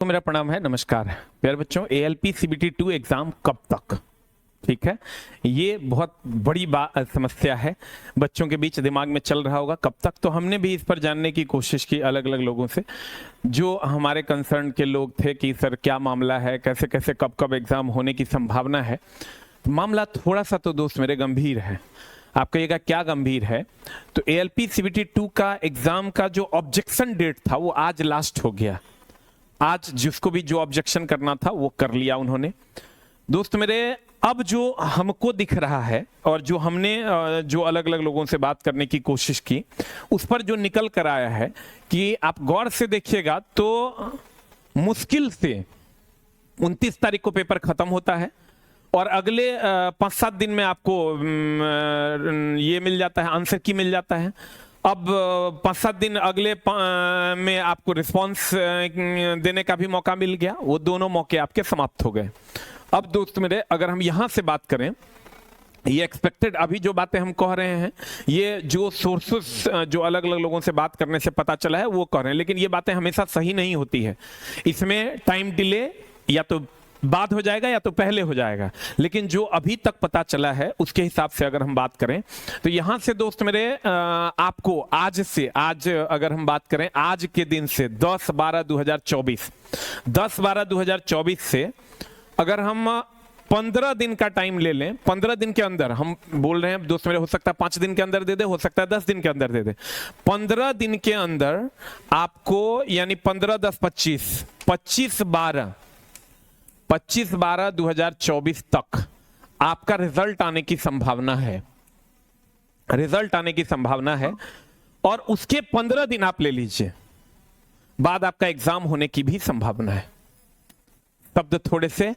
तो मेरा प्रणाम है, नमस्कार प्यारे बच्चों। ALP CBT 2 एग्जाम कब तक? ठीक है, ये बहुत बड़ी समस्या है, बच्चों के बीच दिमाग में चल रहा होगा कब तक। तो हमने भी इस पर जानने की कोशिश की अलग अलग लोगों से, जो हमारे कंसर्न के लोग थे कि सर क्या मामला है, कैसे कैसे कब कब एग्जाम होने की संभावना है। मामला थोड़ा सा तो दोस्त मेरे गंभीर है। आप कहिएगा क्या गंभीर है? तो ALP CBT 2 का एग्जाम का जो ऑब्जेक्शन डेट था वो आज लास्ट हो गया। आज जिसको भी जो ऑब्जेक्शन करना था वो कर लिया उन्होंने। दोस्त मेरे, अब जो हमको दिख रहा है और जो हमने जो अलग अलग लोगों से बात करने की कोशिश की, उस पर जो निकल कर आया है कि आप गौर से देखिएगा तो मुश्किल से 29 तारीख को पेपर खत्म होता है और अगले 5-7 दिन में आपको ये मिल जाता है, आंसर की मिल जाता है। अब 5-7 दिन अगले में आपको रिस्पांस देने का भी मौका मिल गया, वो दोनों मौके आपके समाप्त हो गए। अब दोस्त मेरे, अगर हम यहां से बात करें, ये एक्सपेक्टेड अभी जो बातें हम कह रहे हैं, ये जो सोर्सेस जो अलग अलग लोगों से बात करने से पता चला है वो कह रहे हैं, लेकिन ये बातें हमेशा सही नहीं होती है। इसमें टाइम डिले या तो बाद हो जाएगा या तो पहले हो जाएगा, लेकिन जो अभी तक पता चला है उसके हिसाब से अगर हम बात करें तो यहां से दोस्त मेरे आपको आज से, आज अगर हम बात करें आज के दिन से 10/12/2024 से अगर हम 15 दिन का टाइम ले लें, 15 दिन के अंदर हम बोल रहे हैं दोस्त मेरे, हो सकता है 5 दिन के अंदर दे दे, हो सकता है 10 दिन के अंदर दे दे। 15 दिन के अंदर आपको, यानी 15-10-25, 25/12/2024 तक आपका रिजल्ट आने की संभावना है, रिजल्ट आने की संभावना है। और उसके 15 दिन आप ले लीजिए बाद आपका एग्जाम होने की भी संभावना है। शब्द थोड़े से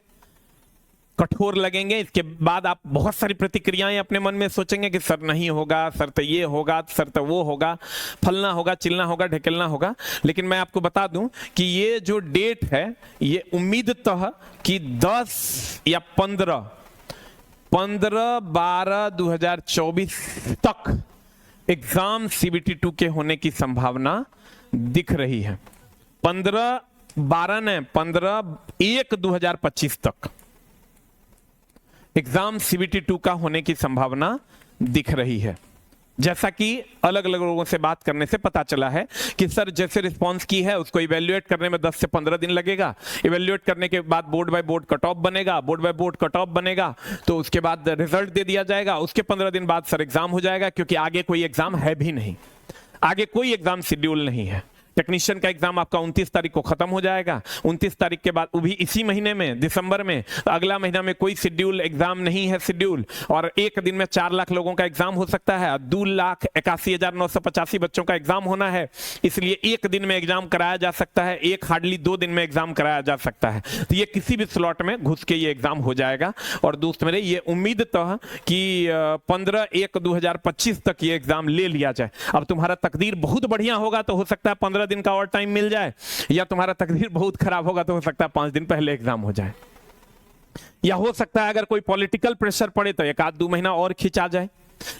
कठोर लगेंगे, इसके बाद आप बहुत सारी प्रतिक्रियाएं अपने मन में सोचेंगे कि सर नहीं होगा, सर तो ये होगा, सर तो वो होगा, फलना होगा, चिलना होगा, ढकेलना होगा। लेकिन मैं आपको बता दूं कि ये जो डेट है, ये उम्मीदतः कि 10 या 15/12/2024 तक एग्जाम CBT 2 के होने की संभावना दिख रही है। 15/1/2025 तक एग्जाम CBT 2 का होने की संभावना दिख रही है। जैसा कि अलग अलग लोगों से बात करने से पता चला है कि सर जैसे रिस्पांस की है उसको इवेल्युएट करने में 10 से 15 दिन लगेगा। इवेल्युएट करने के बाद board by board cut off बनेगा, board by board cut off बनेगा तो उसके बाद रिजल्ट दे दिया जाएगा। उसके 15 दिन बाद सर एग्जाम हो जाएगा, क्योंकि आगे कोई एग्जाम है भी नहीं, आगे कोई एग्जाम शेड्यूल नहीं है। टेक्नीशियन का एग्जाम आपका 29 तारीख को खत्म हो जाएगा। 29 तारीख के बाद, वो भी इसी महीने में, दिसंबर में, तो अगला महीना में कोई शेड्यूल एग्जाम नहीं है शेड्यूल। और एक दिन में 4 लाख लोगों का एग्जाम हो सकता है, 2,81,985 बच्चों का एग्जाम होना है, इसलिए एक दिन में एग्जाम कराया जा सकता है, एक हार्डली 2 दिन में एग्जाम कराया जा सकता है। तो ये किसी भी स्लॉट में घुस के ये एग्जाम हो जाएगा। और दोस्त मेरे, ये उम्मीद तो कि 15/1/2025 तक ये एग्जाम ले लिया जाए। अब तुम्हारा तकदीर बहुत बढ़िया होगा तो हो सकता है 15 दिन का और टाइम मिल जाए, या तुम्हारा तकदीर बहुत खराब होगा तो हो सकता है 5 दिन पहले एग्जाम हो जाए, या हो सकता है अगर कोई पॉलिटिकल प्रेशर पड़े तो 1-2 महीना और खिंचा जाए।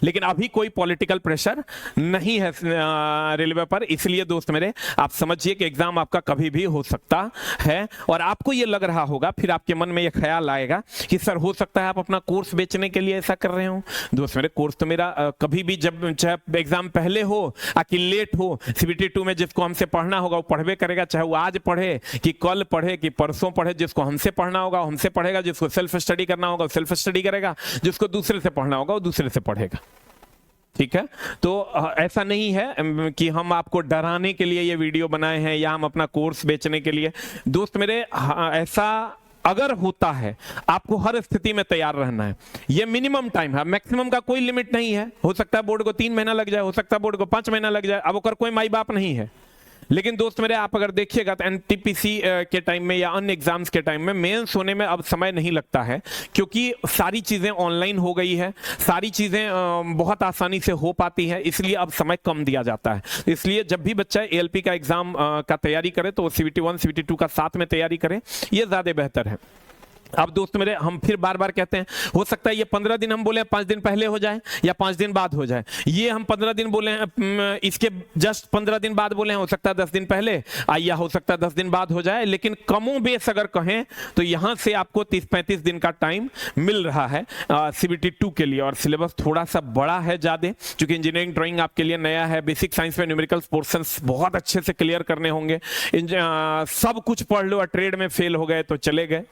लेकिन अभी कोई पॉलिटिकल प्रेशर नहीं है रेलवे पर, इसलिए दोस्त मेरे आप समझिए कि एग्जाम आपका कभी भी हो सकता है। और आपको ये लग रहा होगा, फिर आपके मन में ये ख्याल आएगा कि सर हो सकता है आप अपना कोर्स बेचने के लिए ऐसा कर रहे हो। दोस्त मेरे, कोर्स तो मेरा कभी भी, जब चाहे एग्जाम पहले हो कि लेट हो, CBT 2 में जिसको हमसे पढ़ना होगा वो पढ़वे करेगा, चाहे वो आज पढ़े कि कल पढ़े कि परसों पढ़े। जिसको हमसे पढ़ना होगा वो हमसे पढ़ेगा, जिसको सेल्फ स्टडी करना होगा वो सेल्फ स्टडी करेगा, जिसको दूसरे से पढ़ना होगा वो दूसरे से पढ़ेगा। ठीक है, तो ऐसा नहीं है कि हम आपको डराने के लिए ये वीडियो बनाए हैं या हम अपना कोर्स बेचने के लिए। दोस्त मेरे, ऐसा अगर होता है, आपको हर स्थिति में तैयार रहना है। ये मिनिमम टाइम है, मैक्सिमम का कोई लिमिट नहीं है। हो सकता है बोर्ड को 3 महीना लग जाए, हो सकता है बोर्ड को 5 महीना लग जाए, अब ओकर कोई माई बाप नहीं है। लेकिन दोस्त मेरे, आप अगर देखिएगा तो NTPC के टाइम में या अन्य एग्जाम्स के टाइम में मेंस होने में अब समय नहीं लगता है, क्योंकि सारी चीजें ऑनलाइन हो गई है, सारी चीजें बहुत आसानी से हो पाती है, इसलिए अब समय कम दिया जाता है। इसलिए जब भी बच्चा ALP का एग्जाम का तैयारी करे तो वो CBT 1 CBT 2 का साथ में तैयारी करे, ये ज्यादा बेहतर है। अब दोस्त मेरे, हम फिर बार बार कहते हैं, हो सकता है ये 15 दिन हम बोले 5 दिन पहले हो जाए या 5 दिन बाद हो जाए, ये हम 15 दिन बोले हैं, इसके जस्ट 15 दिन बाद बोले हैं, हो सकता है 10 दिन पहले या हो सकता है 10 दिन बाद हो जाए, लेकिन कमो बेस अगर कहें तो यहां से आपको 30-35 दिन का टाइम मिल रहा है CBT 2 के लिए। और सिलेबस थोड़ा सा बड़ा है ज्यादा, क्योंकि इंजीनियरिंग ड्राइंग आपके लिए नया है, बेसिक साइंस में न्यूमेरिकल पोर्शंस बहुत अच्छे से क्लियर करने होंगे, सब कुछ पढ़ लो और ट्रेड में फेल हो गए तो चले गए,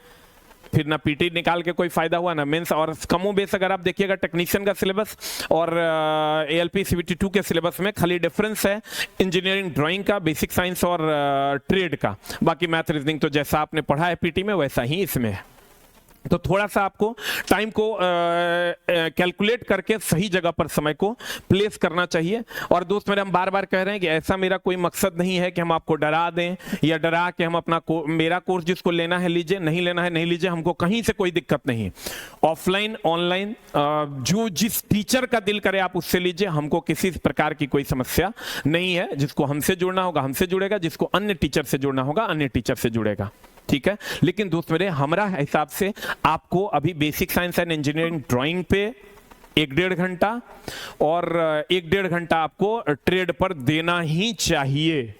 फिर ना पीटी निकाल के कोई फायदा हुआ ना मेंस। और कमो बेस अगर आप देखिएगा टेक्नीशियन का सिलेबस और ALP CBT 2 के सिलेबस में खाली डिफरेंस है इंजीनियरिंग ड्राइंग का, बेसिक साइंस और ट्रेड का, बाकी मैथ रीजनिंग तो जैसा आपने पढ़ा है पीटी में वैसा ही इसमें है। तो थोड़ा सा आपको टाइम को कैलकुलेट करके सही जगह पर समय को प्लेस करना चाहिए। और दोस्त मेरे, हम बार बार कह रहे हैं कि ऐसा मेरा कोई मकसद नहीं है कि हम आपको डरा दें या डरा के हम अपना मेरा कोर्स जिसको लेना है लीजिए, नहीं लेना है नहीं लीजिए, हमको कहीं से कोई दिक्कत नहीं है। ऑफलाइन ऑनलाइन जो जिस टीचर का दिल करे आप उससे लीजिए, हमको किसी प्रकार की कोई समस्या नहीं है। जिसको हमसे जुड़ना होगा हमसे जुड़ेगा, जिसको अन्य टीचर से जुड़ना होगा अन्य टीचर से जुड़ेगा, ठीक है। लेकिन दोस्त मेरे, हमारा हिसाब से आपको अभी basic science and engineering drawing पे 1-1.5 घंटा और 1-1.5 घंटा आपको ट्रेड पर देना ही चाहिए,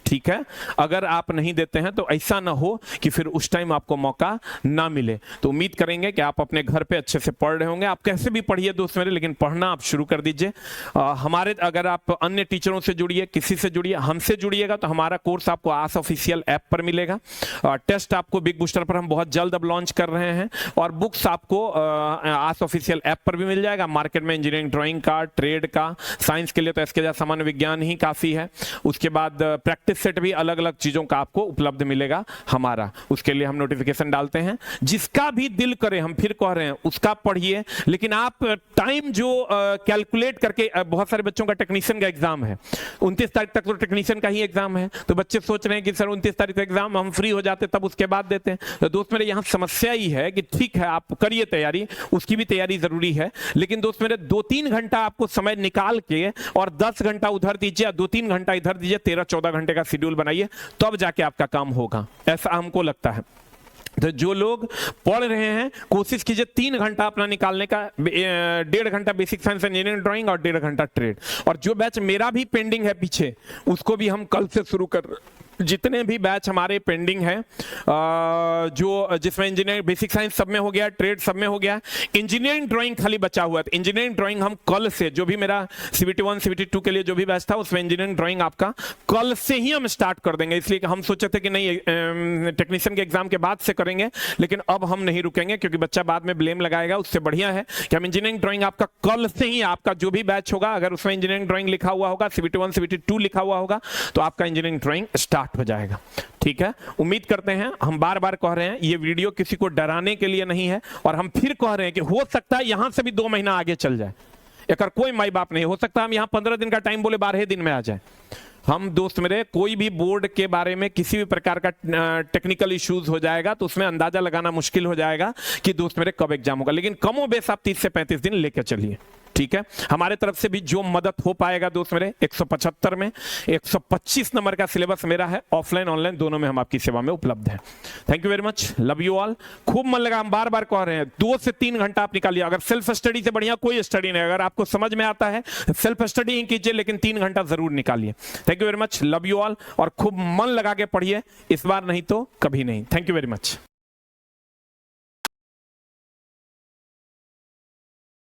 ठीक है। अगर आप नहीं देते हैं तो ऐसा ना हो कि फिर उस टाइम आपको मौका ना मिले। तो उम्मीद करेंगे कि आप अपने घर पे अच्छे से पढ़ रहे होंगे। आप कैसे भी पढ़िए दोस्त मेरे, लेकिन पढ़ना आप शुरू कर दीजिए। हमारे अगर आप अन्य टीचरों से जुड़िए, किसी से जुड़िए, हमसे जुड़िएगा तो हमारा कोर्स आपको आस ऑफिशियल ऐप पर मिलेगा। टेस्ट आपको बिग बूस्टर पर हम बहुत जल्द अब लॉन्च कर रहे हैं, और बुक्स आपको आस ऑफिशियल ऐप पर भी मिल जाएगा। मार्केट में इंजीनियरिंग ड्राइंग का, ट्रेड का, साइंस के लिए तो इसके सामान्य विज्ञान ही काफी है। उसके बाद प्रैक्टिस सेट भी अलग अलग चीजों का आपको उपलब्ध मिलेगा हमारा, उसके लिए हम नोटिफिकेशन डालते हैं। जिसका भी दिल करे, हम फिर कह रहे हैं, उसका पढ़िए, लेकिन आप टाइम जो कैलकुलेट करके, बहुत सारे बच्चों का टेक्नीशियन का एग्जाम है 29 तारीख तक, तो टेक्नीशियन का ही एग्जाम है, तो बच्चे सोच रहे हैं कि सर 29 तारीख तक एग्जाम, हम फ्री हो जाते तब उसके बाद देते हैं। तो दोस्त मेरे, यहाँ समस्या ही है कि ठीक है आप करिए तैयारी, उसकी भी तैयारी जरूरी है, लेकिन दोस्त मेरे 2-3 घंटा आपको समय निकाल के और 10 घंटा उधर दीजिए, 2-3 घंटा इधर दीजिए, 13-14 घंटे का शेड्यूल बनाइए, तब जाके आपका काम होगा, ऐसा हमको लगता है। तो जो लोग पढ़ रहे हैं, कोशिश कीजिए 3 घंटा अपना निकालने का, 1.5 घंटा बेसिक साइंस इंजीनियरिंग ड्राइंग और 1.5 घंटा ट्रेड। और जो बैच मेरा भी पेंडिंग है पीछे, उसको भी हम कल से शुरू कर, जितने भी बैच हमारे पेंडिंग हैं, जो जिसमें इंजीनियरिंग बेसिक साइंस सब में हो गया, ट्रेड सब में हो गया, इंजीनियरिंग ड्राइंग खाली बचा हुआ है। तो इंजीनियरिंग ड्राइंग हम कल से, जो भी मेरा CBT 1 CBT 2 के लिए जो भी बैच था, उसमें इंजीनियरिंग ड्राइंग आपका कल से ही हम स्टार्ट कर देंगे। इसलिए कि हम सोचे थे कि नहीं टेक्नीशियन के एग्जाम के बाद से करेंगे, लेकिन अब हम नहीं रुकेंगे, क्योंकि बच्चा बाद में ब्लेम लगाएगा। उससे बढ़िया है कि हम इंजीनियरिंग ड्राइंग आपका कल से ही, आपका जो भी बैच होगा, अगर उसमें इंजीनियरिंग ड्राइंग लिखा हुआ होगा, CBT 1 CBT 2 लिखा हुआ होगा, तो आपका इंजीनियरिंग ड्राइंग स्टार्ट हो जाएगा, ठीक है। उम्मीद करते हैं, हम बार बार कह रहे हैं, ये वीडियो किसी को डराने के लिए नहीं है, और हम फिर कह रहे हैं कि हो सकता है यहां से भी 2 महीना आगे चल जाए, एक कोई माई बाप नहीं, हो सकता है हम यहां 15 दिन का टाइम बोले 12 दिन में आ जाए। हम दोस्त मेरे, कोई भी बोर्ड के बारे में किसी भी प्रकार का टेक्निकल इश्यूज हो जाएगा तो उसमें अंदाजा लगाना मुश्किल हो जाएगा कि दोस्त मेरे कब एग्जाम होगा, लेकिन कमो बेस आप 30 से 35 दिन लेकर चलिए, ठीक है। हमारे तरफ से भी जो मदद हो पाएगा दोस्त मेरे, 175 में 125 नंबर का सिलेबस मेरा है, ऑफलाइन ऑनलाइन दोनों में हम आपकी सेवा में उपलब्ध है। Thank you very much, love you all. खूब मन लगा, हम बार बार कह रहे हैं 2 से 3 घंटा आप निकालिए। अगर सेल्फ स्टडी से बढ़िया कोई स्टडी नहीं, अगर आपको समझ में आता है सेल्फ स्टडी ही कीजिए, लेकिन 3 घंटा जरूर निकालिए। Thank you very much, love you all, और खूब मन लगा के पढ़िए, इस बार नहीं तो कभी नहीं। Thank you very much.